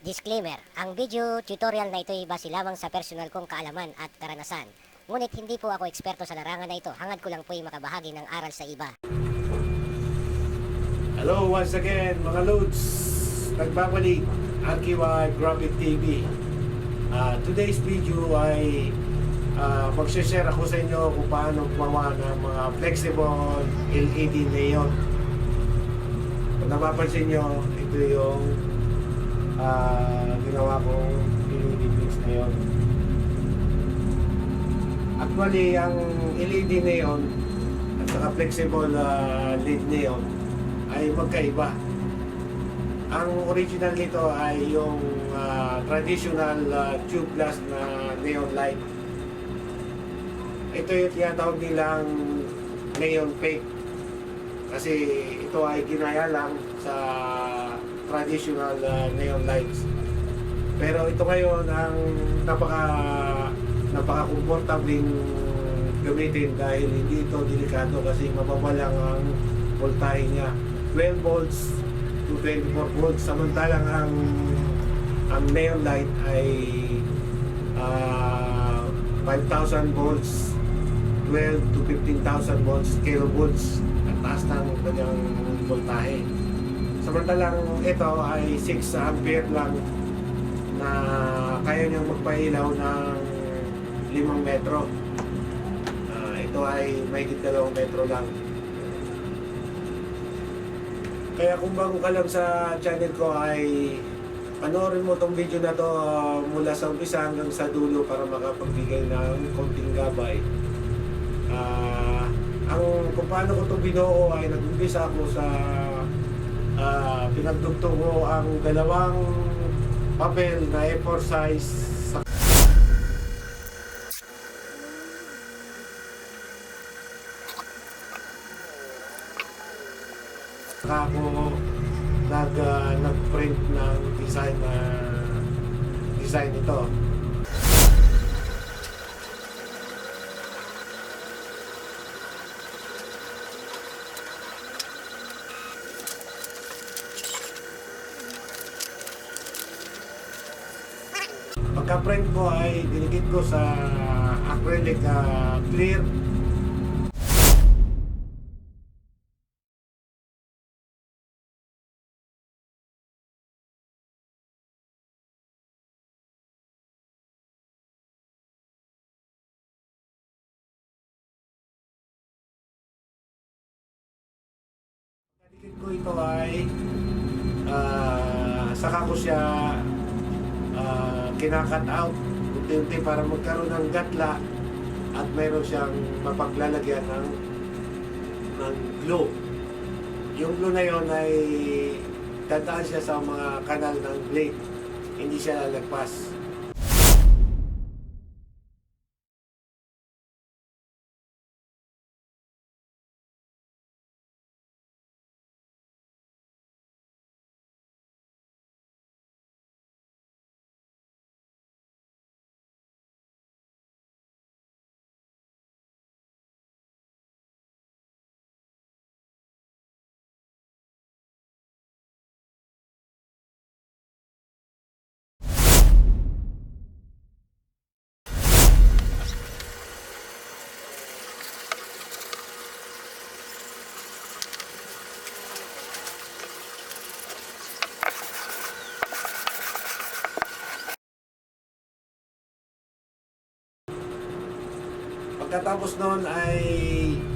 Disclaimer, ang video tutorial na ito ay base lamang sa personal kong kaalaman at karanasan. Ngunit hindi po ako eksperto sa larangan na ito, hangad ko lang po ay makabahagi ng aral sa iba. Hello once again mga Lods, nagbabalik ang Kiwa Graphic TV. Today's video ay magsishare ako sa inyo kung paano gumawa ng mga flexible LED neon. Kung napapansin nyo, ito yung ginawa kong LED fix neon. Actually, ang LED neon at saka flexible LED neon ay magkaiba. Ang original nito ay yung traditional tubeless na neon light. Ito yung tinatawag nilang neon fake. Kasi ito ay ginaya lang sa traditional neon lights. Pero ito ngayon ang napaka-comfortable gamitin dahil hindi ito delikado kasi mababa lang ang voltahe niya. 12 volts to 24 volts, samantalang ang neon light ay 5,000 volts, 12 to 15,000 volts, kilovolts at taas ng kanyang voltahe. Samantalang ito ay 6 ampere lang na kaya niyang magpailaw ng 5 metro. Ito ay may 2 metro lang. Kaya kung bago ka lang sa channel ko ay panoorin mo tong video na to mula sa umpisa hanggang sa dulo para makapagbigay ng konting gabay. Kung paano ko itong binuo ay nag-umpisa ako sa pinagdugtong ko ang dalawang papel na A4 size sa ako nag-print ng design ito. Pagka-print ko ay dinikit ko sa acrylic clear. Dinikit ko ito ay saka ko siya kinakat out unti-unti para magkaroon ng gatla at mayroon siyang mapaglalagyan ng glue. Yung glue na yon ay dadaan siya sa mga kanal ng blade, hindi siya lalagpas. Pagkatapos noon ay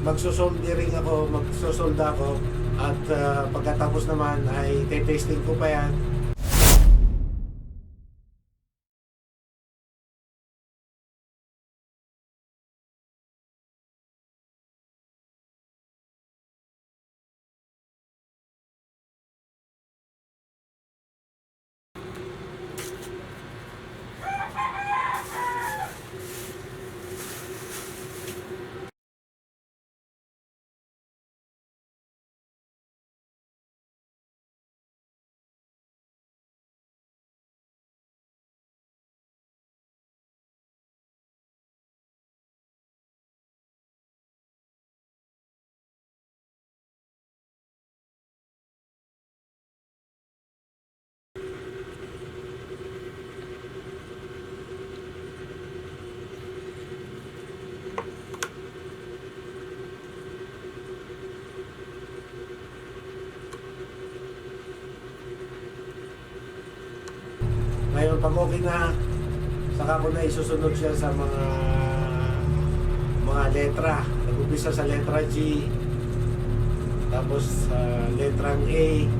magsusoldering ako, magsusolda ako at pagkatapos naman ay te-testing ko pa yan pag okay na, saka ko na isusunod siya sa mga letra. Nag-umpisa sa letra G, tapos sa letrang A.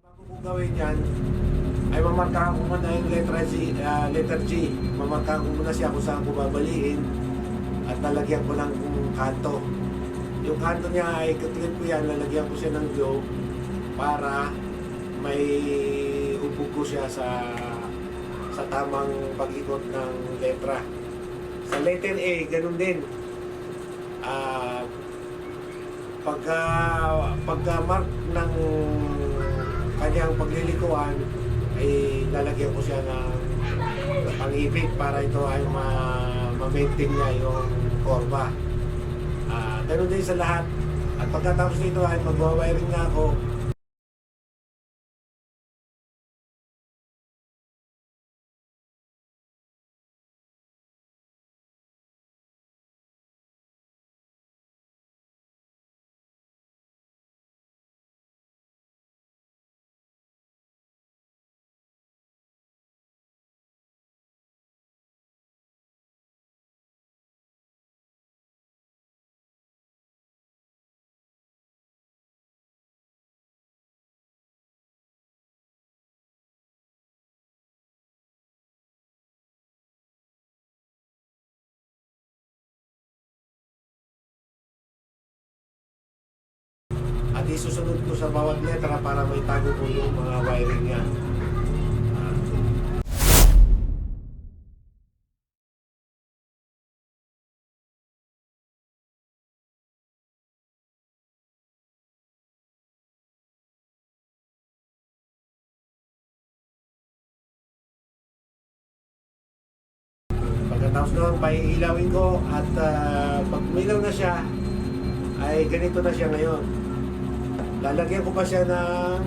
Bago ko gawin yan, ay mamarkahan ko muna yung letter G. Mamarkahan ko muna siya kung saan ko babaliin at lalagyan ko ng kanto. Yung kanto niya ay katigil ko yan, lalagyan ko siya ng globe para may hubog ko siya sa tamang pag-ikot ng letra. Sa letter A, ganun din. Pagka-mark ng kanyang paglilikuan, ay lalagyan ko siya ng pang-ibig para ito ay ma-maintain niya yung korba. Ganun din sa lahat. At pagkatapos nito ay magwa-wiring na ako. At isusunod ko sa bawat letra para may tago ko yung mga wiring niya. Pagkatapos noon, paiilawin ko at pag umilaw na siya, ay ganito na siya ngayon. Lalagyan ko pa siya ng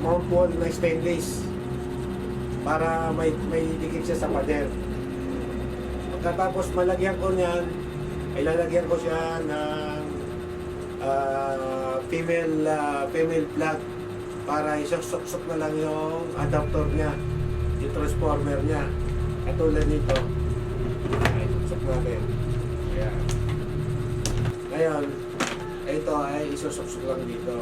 mount wall na stainless para may dikit siya sa pader. Pagkatapos malagyan ko niyan, ay lalagyan ko siya ng female plug para isok-sok na lang yung adapter niya, yung transformer niya. Katulad nito, ay sok natin. Ayan. Ngayon, ito ay isusok lang dito.